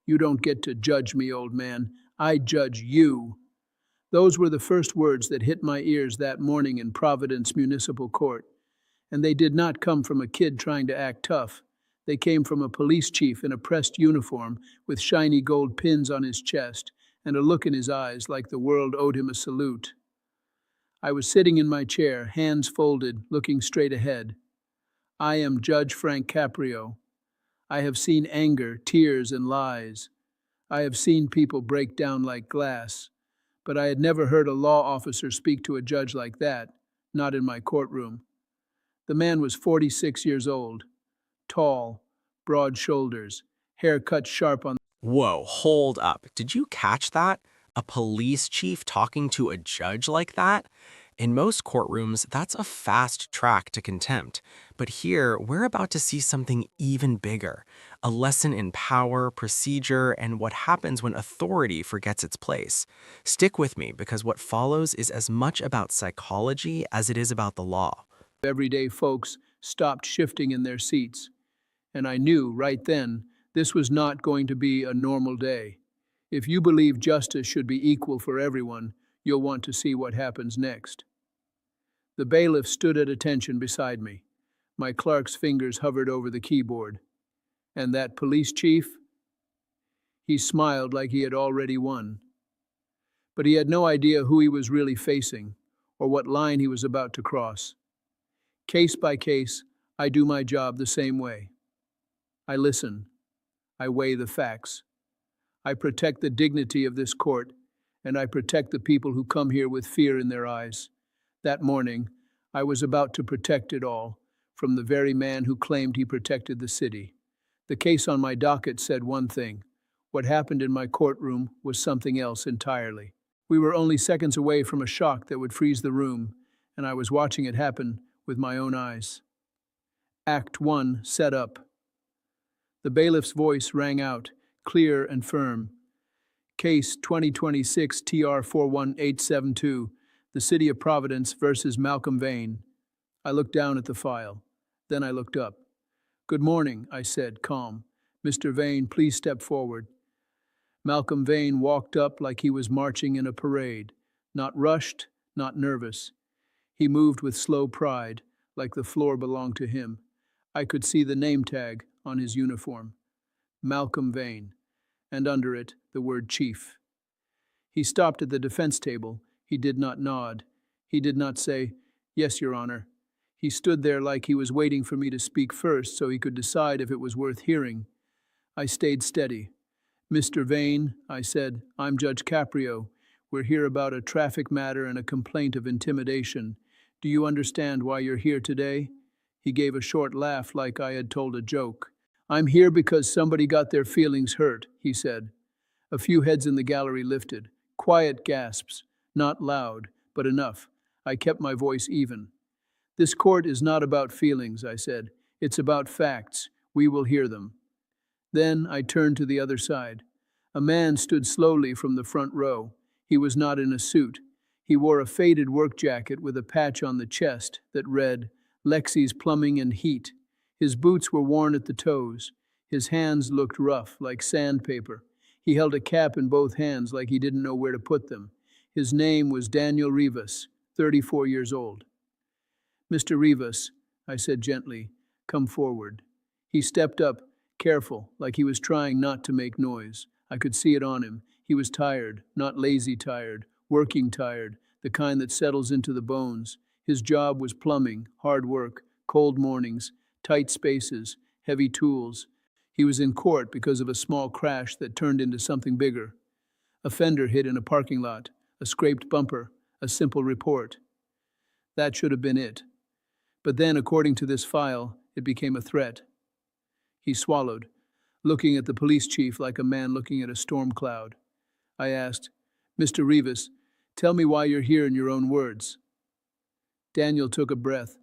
You don't get to judge me, old man. I judge you. Those were the first words that hit my ears that morning in Providence Municipal Court. And they did not come from a kid trying to act tough. They came from a police chief in a pressed uniform with shiny gold pins on his chest and a look in his eyes like the world owed him a salute. I was sitting in my chair, hands folded, looking straight ahead. I am Judge Frank Caprio. I have seen anger, tears, and lies. I have seen people break down like glass. But I had never heard a law officer speak to a judge like that, not in my courtroom. The man was 46 years old, tall, broad shoulders, hair cut sharp on. Whoa, hold up. Did you catch that? A police chief talking to a judge like that? In most courtrooms, that's a fast track to contempt. But here, we're about to see something even bigger. A lesson in power, procedure, and what happens when authority forgets its place. Stick with me, because what follows is as much about psychology as it is about the law. Everyday folks stopped shifting in their seats. And I knew right then this was not going to be a normal day. If you believe justice should be equal for everyone, you'll want to see what happens next. The bailiff stood at attention beside me. My clerk's fingers hovered over the keyboard. And that police chief? He smiled like he had already won. But he had no idea who he was really facing or what line he was about to cross. Case by case, I do my job the same way. I listen. I weigh the facts. I protect the dignity of this court, and I protect the people who come here with fear in their eyes. That morning, I was about to protect it all, from the very man who claimed he protected the city. The case on my docket said one thing. What happened in my courtroom was something else entirely. We were only seconds away from a shock that would freeze the room, and I was watching it happen with my own eyes. Act 1, set up. The bailiff's voice rang out, clear and firm. Case 2026 TR 41872, the City of Providence versus Malcolm Vane. I looked down at the file. Then I looked up. Good morning, I said, calm. Mr. Vane, please step forward. Malcolm Vane walked up like he was marching in a parade, not rushed, not nervous. He moved with slow pride, like the floor belonged to him. I could see the name tag on his uniform. Malcolm Vane, and under it, the word chief. He stopped at the defense table. He did not nod. He did not say, "Yes, Your Honor." He stood there like he was waiting for me to speak first so he could decide if it was worth hearing. I stayed steady. Mr. Vane, I said, I'm Judge Caprio. We're here about a traffic matter and a complaint of intimidation. Do you understand why you're here today? He gave a short laugh like I had told a joke. I'm here because somebody got their feelings hurt, he said. A few heads in the gallery lifted. Quiet gasps. Not loud, but enough. I kept my voice even. This court is not about feelings, I said. It's about facts. We will hear them. Then I turned to the other side. A man stood slowly from the front row. He was not in a suit. He wore a faded work jacket with a patch on the chest that read, Lexi's Plumbing and Heat. His boots were worn at the toes. His hands looked rough, like sandpaper. He held a cap in both hands like he didn't know where to put them. His name was Daniel Rivas, 34 years old. Mr. Rivas, I said gently, come forward. He stepped up, careful, like he was trying not to make noise. I could see it on him. He was tired, not lazy tired, working tired, the kind that settles into the bones. His job was plumbing, hard work, cold mornings, tight spaces, heavy tools. He was in court because of a small crash that turned into something bigger. A fender hit in a parking lot, a scraped bumper, a simple report. That should have been it. But then, according to this file, it became a threat. He swallowed, looking at the police chief like a man looking at a storm cloud. I asked, Mr. Rivas, tell me why you're here in your own words. Daniel took a breath.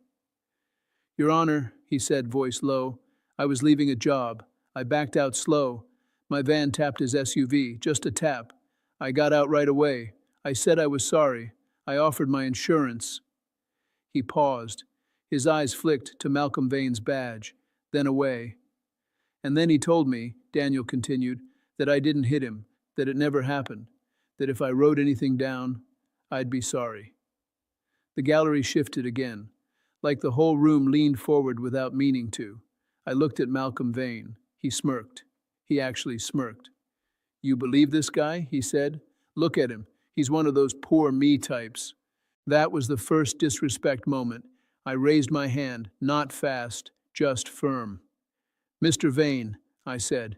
Your Honor, he said, voice low, I was leaving a job. I backed out slow. My van tapped his SUV, just a tap. I got out right away. I said I was sorry. I offered my insurance. He paused. His eyes flicked to Malcolm Vane's badge, then away. And then he told me, Daniel continued, that I didn't hit him, that it never happened, that if I wrote anything down, I'd be sorry. The gallery shifted again, like the whole room leaned forward without meaning to. I looked at Malcolm Vane. He smirked. He actually smirked. "You believe this guy?" he said. "Look at him. He's one of those poor me types." That was the first disrespect moment. I raised my hand, not fast, just firm. "Mr. Vane," I said,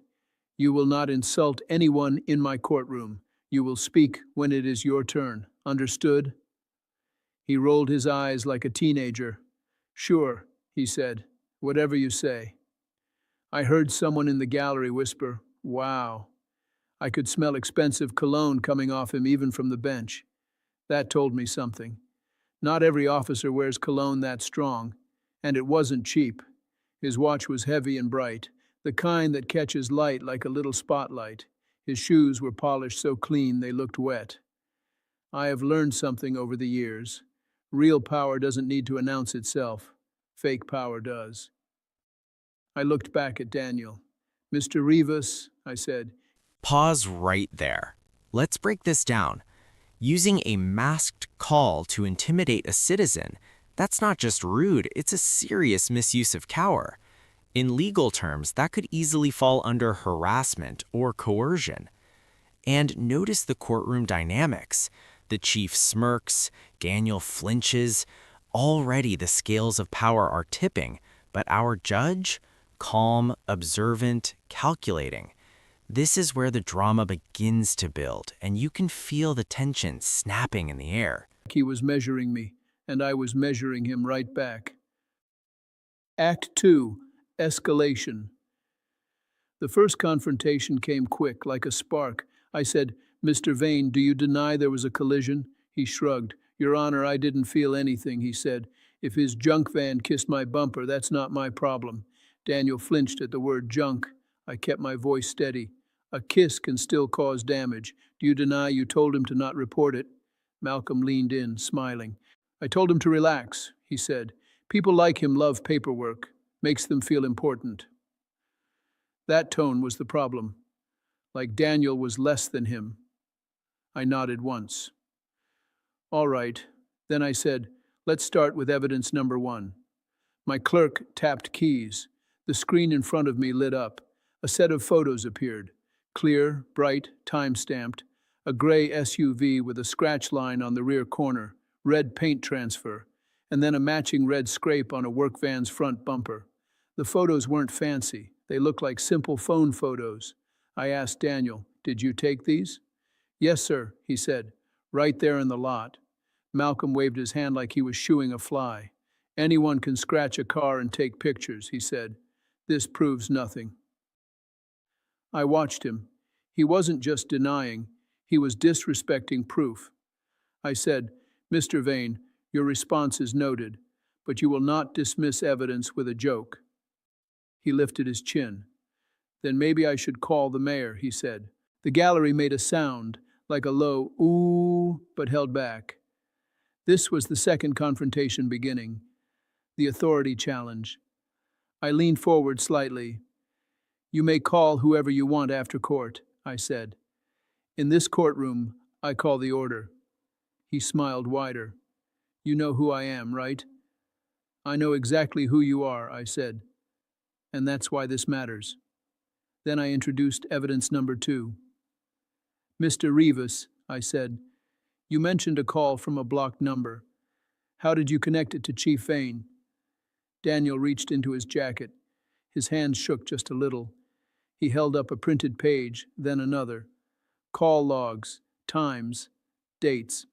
"you will not insult anyone in my courtroom. You will speak when it is your turn. Understood?" He rolled his eyes like a teenager. "Sure," he said, "whatever you say." I heard someone in the gallery whisper, "Wow." I could smell expensive cologne coming off him even from the bench. That told me something. Not every officer wears cologne that strong, and it wasn't cheap. His watch was heavy and bright, the kind that catches light like a little spotlight. His shoes were polished so clean they looked wet. I have learned something over the years. Real power doesn't need to announce itself. Fake power does. I looked back at Daniel. "Mr. Rivas," I said. Pause right there. Let's break this down. Using a masked call to intimidate a citizen, that's not just rude, it's a serious misuse of power. In legal terms, that could easily fall under harassment or coercion. And notice the courtroom dynamics. The chief smirks, Daniel flinches. Already the scales of power are tipping, but our judge? Calm, observant, calculating. This is where the drama begins to build, and you can feel the tension snapping in the air. He was measuring me, and I was measuring him right back. Act 2, Escalation. The first confrontation came quick, like a spark. I said, "Mr. Vane, do you deny there was a collision?" He shrugged. "Your Honor, I didn't feel anything," he said. "If his junk van kissed my bumper, that's not my problem." Daniel flinched at the word junk. I kept my voice steady. "A kiss can still cause damage. Do you deny you told him to not report it?" Malcolm leaned in, smiling. "I told him to relax," he said. "People like him love paperwork. Makes them feel important." That tone was the problem. Like Daniel was less than him. I nodded once. "All right." Then I said, "Let's start with evidence number 1. My clerk tapped keys. The screen in front of me lit up. A set of photos appeared. Clear, bright, time-stamped. A gray SUV with a scratch line on the rear corner, red paint transfer, and then a matching red scrape on a work van's front bumper. The photos weren't fancy. They looked like simple phone photos. I asked Daniel, "Did you take these?" "Yes, sir," he said. "Right there in the lot." Malcolm waved his hand like he was shooing a fly. "Anyone can scratch a car and take pictures," he said. "This proves nothing." I watched him. He wasn't just denying, he was disrespecting proof. I said, "Mr. Vane, your response is noted, but you will not dismiss evidence with a joke." He lifted his chin. "Then maybe I should call the mayor," he said. The gallery made a sound, like a low ooh, but held back. This was the second confrontation beginning, the authority challenge. I leaned forward slightly. "You may call whoever you want after court," I said. "In this courtroom, I call the order." He smiled wider. "You know who I am, right?" "I know exactly who you are," I said. "And that's why this matters." Then I introduced evidence number 2. "Mr. Rivas," I said, "you mentioned a call from a blocked number. How did you connect it to Chief Vane?" Daniel reached into his jacket. His hands shook just a little. He held up a printed page, then another. Call logs, times, dates.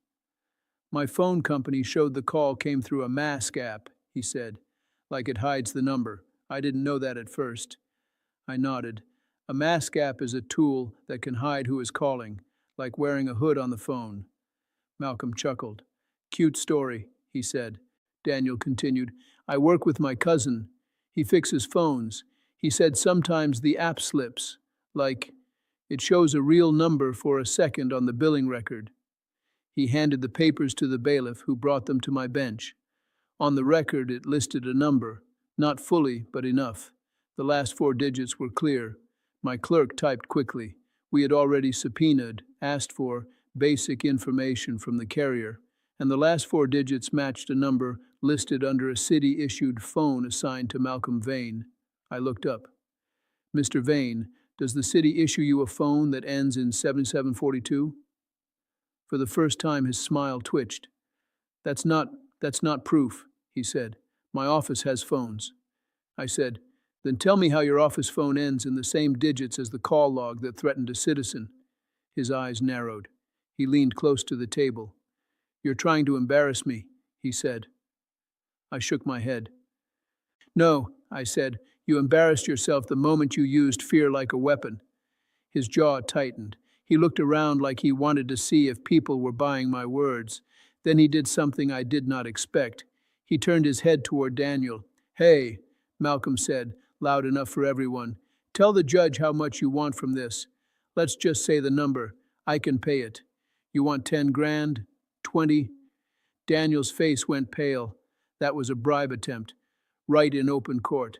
"My phone company showed the call came through a mask app," he said, "like it hides the number. I didn't know that at first." I nodded. "A mask app is a tool that can hide who is calling, like wearing a hood on the phone." Malcolm chuckled. "Cute story," he said. Daniel continued, "I work with my cousin. He fixes phones. He said sometimes the app slips, like it shows a real number for a second on the billing record." He handed the papers to the bailiff, who brought them to my bench. On the record it listed a number, not fully, but enough. The last 4 digits were clear. My clerk typed quickly. We had already subpoenaed, asked for, basic information from the carrier, and the last four digits matched a number listed under a city-issued phone assigned to Malcolm Vane. I looked up. Mr. Vane, does the city issue you a phone that ends in 7742? For the first time, his smile twitched. That's not proof, he said. My office has phones. I said, then tell me how your office phone ends in the same digits as the call log that threatened a citizen. His eyes narrowed. He leaned close to the table. You're trying to embarrass me, he said. I shook my head. No, I said, you embarrassed yourself the moment you used fear like a weapon. His jaw tightened. He looked around like he wanted to see if people were buying my words. Then he did something I did not expect. He turned his head toward Daniel. Hey, Malcolm said, loud enough for everyone. Tell the judge how much you want from this. Let's just say the number. I can pay it. You want 10 grand? 20? Daniel's face went pale. That was a bribe attempt. Right in open court.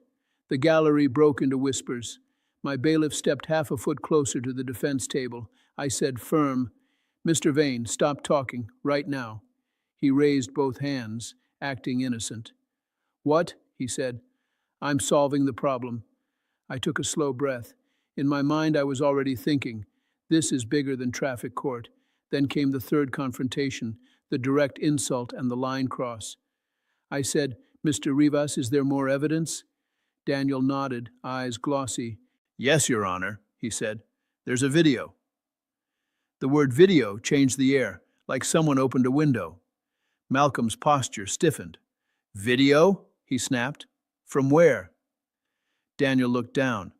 The gallery broke into whispers. My bailiff stepped half a foot closer to the defense table. I said firm, Mr. Vane, stop talking, right now. He raised both hands, acting innocent. What? He said. I'm solving the problem. I took a slow breath. In my mind, I was already thinking, this is bigger than traffic court. Then came the third confrontation, the direct insult and the line cross. I said, Mr. Rivas, is there more evidence? Daniel nodded, eyes glossy. Yes, Your Honor, he said. There's a video. The word video changed the air, like someone opened a window. Malcolm's posture stiffened. Video? He snapped. From where? Daniel looked down.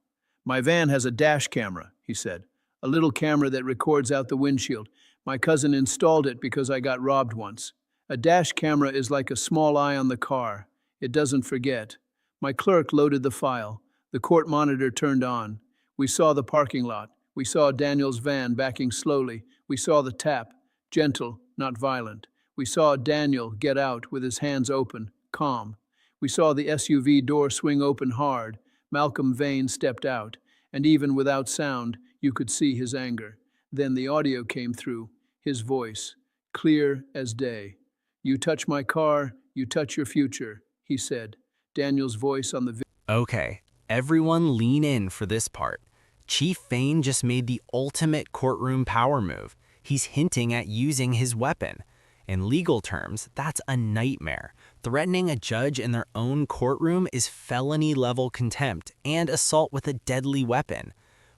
My van has a dash camera, he said. A little camera that records out the windshield. My cousin installed it because I got robbed once. A dash camera is like a small eye on the car. It doesn't forget. My clerk loaded the file. The court monitor turned on. We saw the parking lot. We saw Daniel's van backing slowly. We saw the tap, gentle, not violent. We saw Daniel get out with his hands open, calm. We saw the SUV door swing open hard. Malcolm Vane stepped out, and even without sound, you could see his anger. Then the audio came through, his voice, clear as day. You touch my car, you touch your future, he said. Daniel's voice on the video. Okay, everyone lean in for this part. Chief Vane just made the ultimate courtroom power move. He's hinting at using his weapon. In legal terms, that's a nightmare. Threatening a judge in their own courtroom is felony-level contempt and assault with a deadly weapon.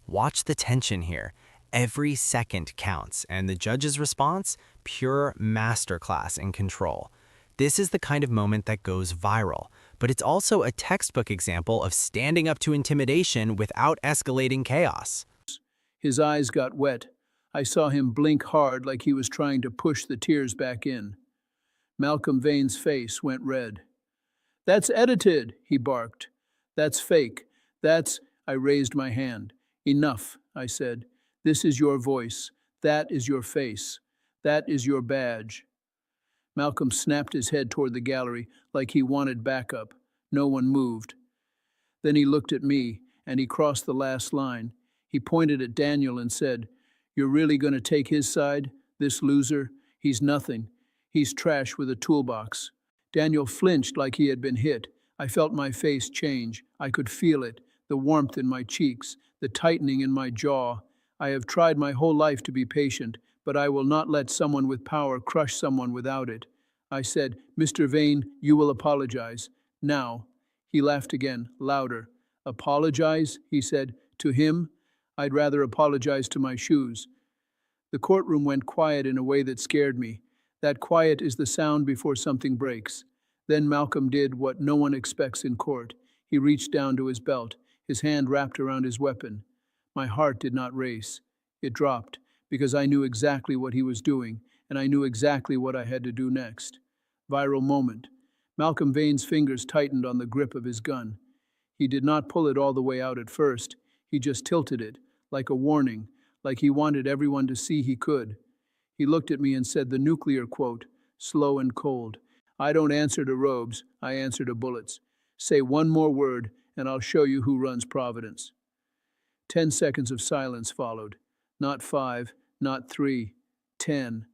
Watch the tension here. Every second counts, and the judge's response? Pure masterclass in control. This is the kind of moment that goes viral, but it's also a textbook example of standing up to intimidation without escalating chaos. His eyes got wet. I saw him blink hard like he was trying to push the tears back in. Malcolm Vane's face went red. That's edited, he barked. That's fake. I raised my hand. Enough, I said. This is your voice. That is your face. That is your badge. Malcolm snapped his head toward the gallery like he wanted backup. No one moved. Then he looked at me, and he crossed the last line. He pointed at Daniel and said, You're really going to take his side? This loser? He's nothing. He's trash with a toolbox. Daniel flinched like he had been hit. I felt my face change. I could feel it, the warmth in my cheeks, the tightening in my jaw. I have tried my whole life to be patient, but I will not let someone with power crush someone without it. I said, Mr. Vane, you will apologize. Now. He laughed again, louder. Apologize? He said. To him? I'd rather apologize to my shoes. The courtroom went quiet in a way that scared me. That quiet is the sound before something breaks. Then Malcolm did what no one expects in court. He reached down to his belt, his hand wrapped around his weapon. My heart did not race. It dropped, because I knew exactly what he was doing, and I knew exactly what I had to do next. Viral moment. Malcolm Vane's fingers tightened on the grip of his gun. He did not pull it all the way out at first. He just tilted it, like a warning, like he wanted everyone to see he could. He looked at me and said the nuclear quote, slow and cold. I don't answer to robes, I answer to bullets. Say one more word, and I'll show you who runs Providence. 10 seconds of silence followed. Not 5, not 3, 10.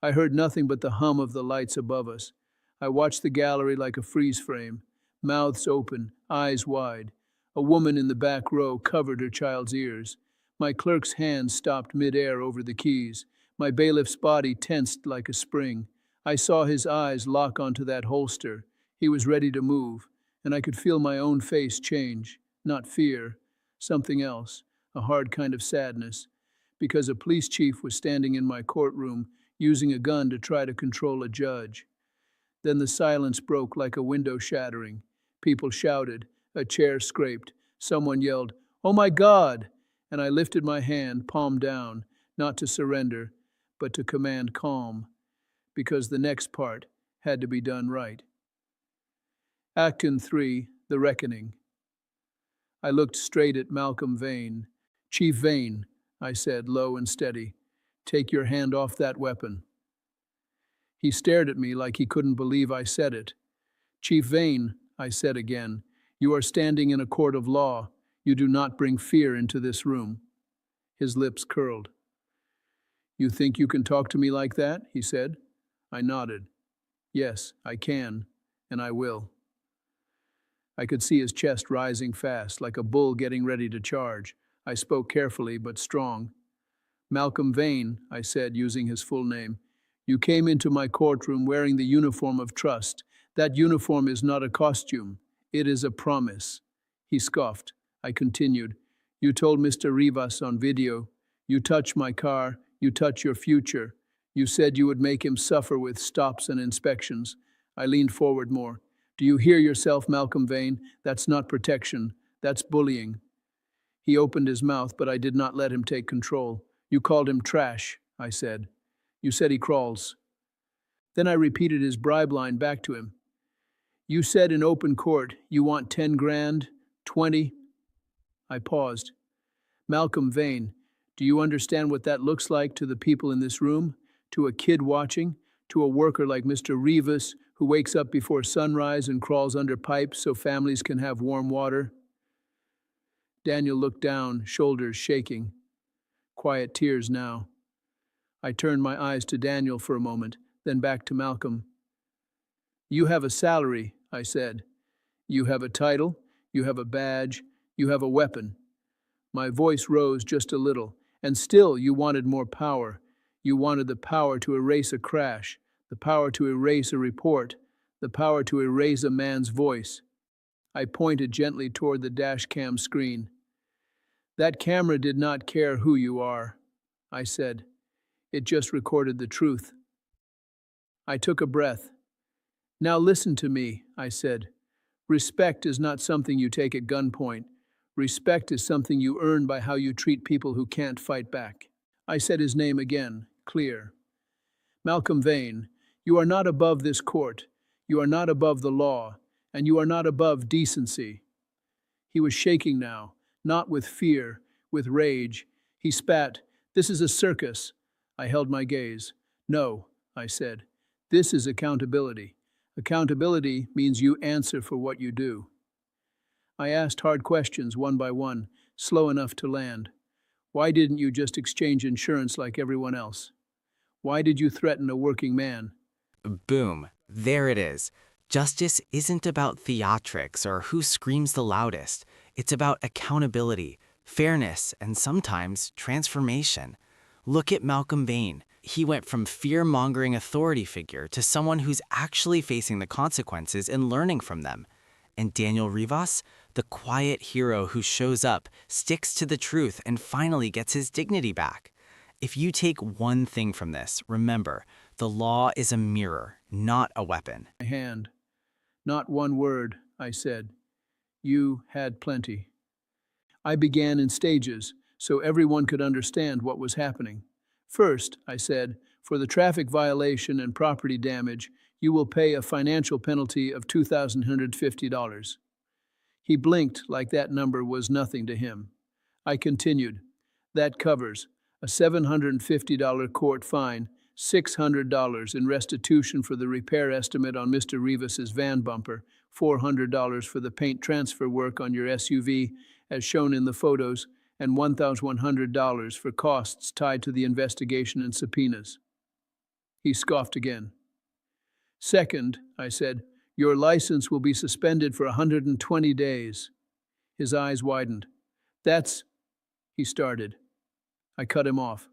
I heard nothing but the hum of the lights above us. I watched the gallery like a freeze frame, mouths open, eyes wide. A woman in the back row covered her child's ears. My clerk's hand stopped midair over the keys. My bailiff's body tensed like a spring. I saw his eyes lock onto that holster. He was ready to move, and I could feel my own face change. Not fear, something else, a hard kind of sadness, because a police chief was standing in my courtroom using a gun to try to control a judge. Then the silence broke like a window shattering. People shouted, a chair scraped, someone yelled, "Oh my God!" And I lifted my hand, palm down, not to surrender, but to command calm, because the next part had to be done right. Act 3, The Reckoning. I looked straight at Malcolm Vane. "Chief Vane," I said, low and steady, "take your hand off that weapon." He stared at me like he couldn't believe I said it. "Chief Vane," I said again, "you are standing in a court of law. You do not bring fear into this room." His lips curled. "You think you can talk to me like that?" he said. I nodded. "Yes, I can, and I will." I could see his chest rising fast, like a bull getting ready to charge. I spoke carefully but strong. "Malcolm Vane," I said, using his full name, "you came into my courtroom wearing the uniform of trust. That uniform is not a costume. It is a promise." He scoffed. I continued. "You told Mr. Rivas on video, 'You touch my car, you touch your future.' You said you would make him suffer with stops and inspections." I leaned forward more. "Do you hear yourself, Malcolm Vane? That's not protection. That's bullying." He opened his mouth, but I did not let him take control. "You called him trash," I said. "You said he crawls." Then I repeated his bribe line back to him. "You said in open court you want 10 grand, 20. I paused. "Malcolm Vane, do you understand what that looks like to the people in this room? To a kid watching? To a worker like Mr. Rivas, who wakes up before sunrise and crawls under pipes so families can have warm water?" Daniel looked down, shoulders shaking. Quiet tears now. I turned my eyes to Daniel for a moment, then back to Malcolm. "You have a salary," I said. "You have a title, you have a badge, you have a weapon." My voice rose just a little, and still you wanted more power. You wanted the power to erase a crash, the power to erase a report, the power to erase a man's voice. I pointed gently toward the dash cam screen. "That camera did not care who you are," I said. "It just recorded the truth." I took a breath. "Now listen to me," I said. "Respect is not something you take at gunpoint. Respect is something you earn by how you treat people who can't fight back." I said his name again, clear. "Malcolm Vane, you are not above this court. You are not above the law, and you are not above decency." He was shaking now, not with fear, with rage. He spat. "This is a circus." I held my gaze. "No," I said. "This is accountability. Accountability means you answer for what you do." I asked hard questions one by one, slow enough to land. Why didn't you just exchange insurance like everyone else? Why did you threaten a working man? Boom. There it is. Justice isn't about theatrics or who screams the loudest. It's about accountability, fairness, and sometimes transformation. Look at Malcolm Vane. He went from fear-mongering authority figure to someone who's actually facing the consequences and learning from them. And Daniel Rivas, the quiet hero who shows up, sticks to the truth, and finally gets his dignity back. If you take one thing from this, remember, the law is a mirror, not a weapon. My hand. "Not one word," I said. "You had plenty." I began in stages, so everyone could understand what was happening. "First," I said, "for the traffic violation and property damage, you will pay a financial penalty of $2,150. He blinked like that number was nothing to him. I continued. "That covers a $750 court fine, $600 in restitution for the repair estimate on Mr. Rivas's van bumper, $400 for the paint transfer work on your SUV, as shown in the photos, and $1,100 for costs tied to the investigation and subpoenas. He scoffed again. Second, I said, your license will be suspended for 120 days. His eyes widened. That's, he started. I cut him off.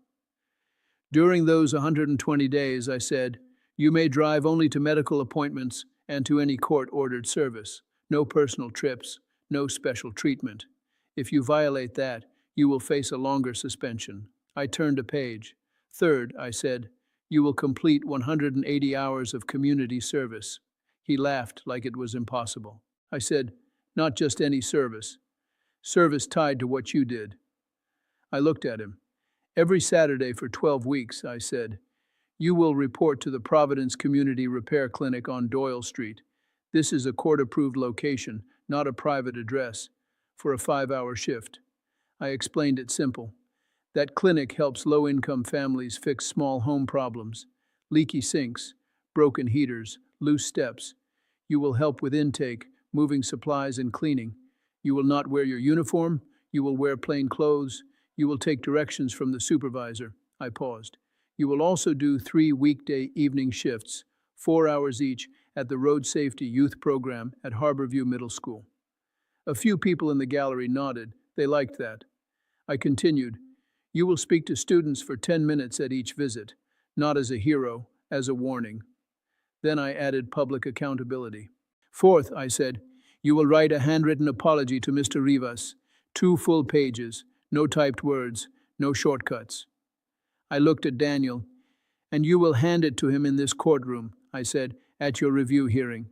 During those 120 days, I said, you may drive only to medical appointments and to any court-ordered service. No personal trips, no special treatment. If you violate that, you will face a longer suspension. I turned a page. Third, I said, you will complete 180 hours of community service. He laughed like it was impossible. I said, not just any service. Service tied to what you did. I looked at him. Every Saturday for 12 weeks, I said, you will report to the Providence Community Repair Clinic on Doyle Street. This is a court-approved location, not a private address, for a 5-hour shift. I explained it simple. That clinic helps low-income families fix small home problems, leaky sinks, broken heaters, loose steps. You will help with intake, moving supplies, and cleaning. You will not wear your uniform. You will wear plain clothes. You will take directions from the supervisor. I paused. You will also do 3 weekday evening shifts, 4 hours each, at the Road Safety Youth Program at Harborview Middle School. A few people in the gallery nodded. They liked that. I continued. You will speak to students for 10 minutes at each visit, not as a hero, as a warning. Then I added public accountability. Fourth, I said, you will write a handwritten apology to Mr. Rivas, 2 full pages, no typed words, no shortcuts. I looked at Daniel. And you will hand it to him in this courtroom, I said, at your review hearing.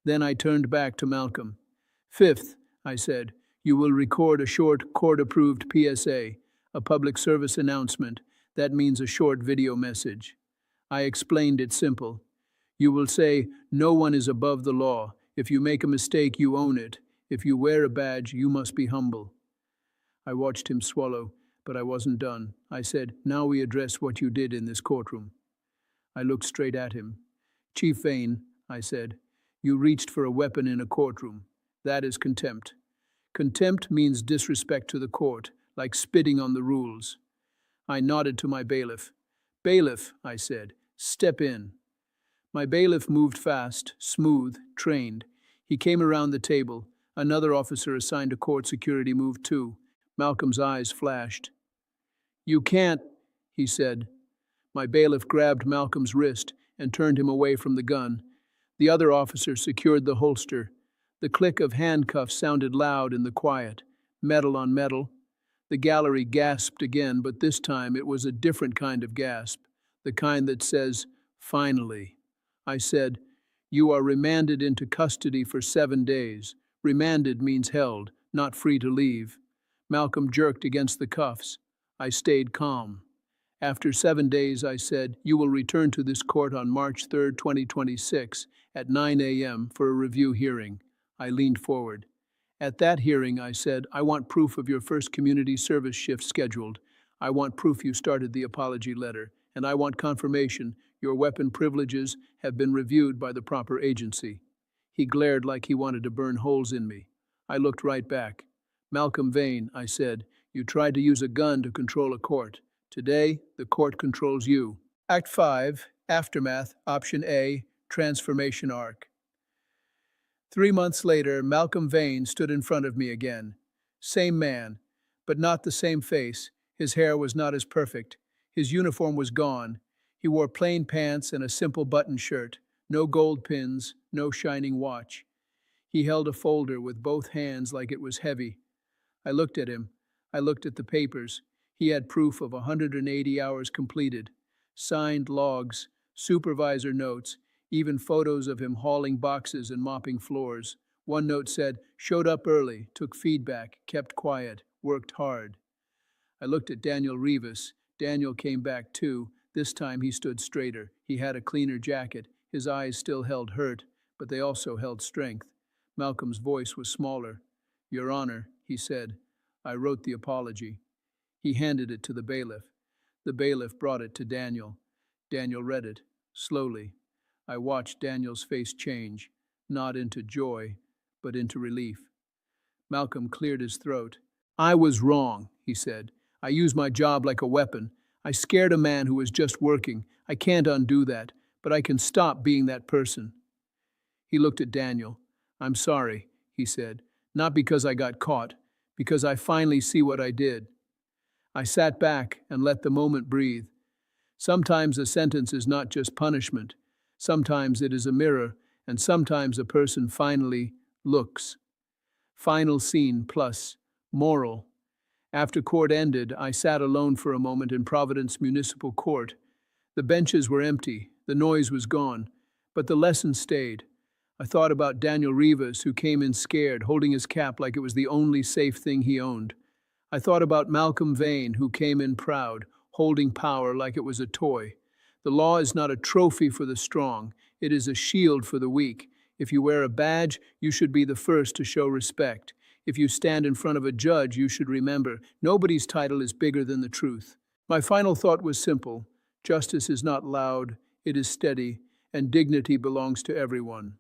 Then I turned back to Malcolm. Fifth, I said, you will record a short court-approved PSA, a public service announcement. That means a short video message. I explained it simple. You will say, no one is above the law. If you make a mistake, you own it. If you wear a badge, you must be humble. I watched him swallow, but I wasn't done. I said, now we address what you did in this courtroom. I looked straight at him. Chief Vane, I said, you reached for a weapon in a courtroom. That is contempt. Contempt means disrespect to the court, like spitting on the rules. I nodded to my bailiff. Bailiff, I said, step in. My bailiff moved fast, smooth, trained. He came around the table. Another officer assigned to court security moved too. Malcolm's eyes flashed. You can't, he said. My bailiff grabbed Malcolm's wrist and turned him away from the gun. The other officer secured the holster. The click of handcuffs sounded loud in the quiet, metal on metal. The gallery gasped again, but this time it was a different kind of gasp, the kind that says, finally. I said, you are remanded into custody for 7 days. Remanded means held, not free to leave. Malcolm jerked against the cuffs. I stayed calm. After 7 days, I said, you will return to this court on March 3, 2026, at 9 a.m. for a review hearing. I leaned forward. At that hearing, I said, I want proof of your first community service shift scheduled. I want proof you started the apology letter. And I want confirmation your weapon privileges have been reviewed by the proper agency. He glared like he wanted to burn holes in me. I looked right back. Malcolm Vane, I said, you tried to use a gun to control a court. Today, the court controls you. Act 5, Aftermath, Option A, Transformation Arc. 3 months later, Malcolm Vane stood in front of me again. Same man, but not the same face. His hair was not as perfect. His uniform was gone. He wore plain pants and a simple button shirt. No gold pins, no shining watch. He held a folder with both hands like it was heavy. I looked at him. I looked at the papers. He had proof of 180 hours completed. Signed logs, supervisor notes, even photos of him hauling boxes and mopping floors. One note said, showed up early, took feedback, kept quiet, worked hard. I looked at Daniel Rivas. Daniel came back too. This time he stood straighter. He had a cleaner jacket. His eyes still held hurt, but they also held strength. Malcolm's voice was smaller. Your Honor, he said, I wrote the apology. He handed it to the bailiff. The bailiff brought it to Daniel. Daniel read it, slowly. I watched Daniel's face change, not into joy, but into relief. Malcolm cleared his throat. I was wrong, he said. I used my job like a weapon. I scared a man who was just working. I can't undo that, but I can stop being that person. He looked at Daniel. I'm sorry, he said, not because I got caught, because I finally see what I did. I sat back and let the moment breathe. Sometimes a sentence is not just punishment. Sometimes it is a mirror, and sometimes a person finally looks. Final scene plus moral. After court ended, I sat alone for a moment in Providence Municipal Court. The benches were empty, the noise was gone, but the lesson stayed. I thought about Daniel Rivas, who came in scared, holding his cap like it was the only safe thing he owned. I thought about Malcolm Vane, who came in proud, holding power like it was a toy. The law is not a trophy for the strong, it is a shield for the weak. If you wear a badge, you should be the first to show respect. If you stand in front of a judge, you should remember, nobody's title is bigger than the truth. My final thought was simple. Justice is not loud, it is steady, and dignity belongs to everyone.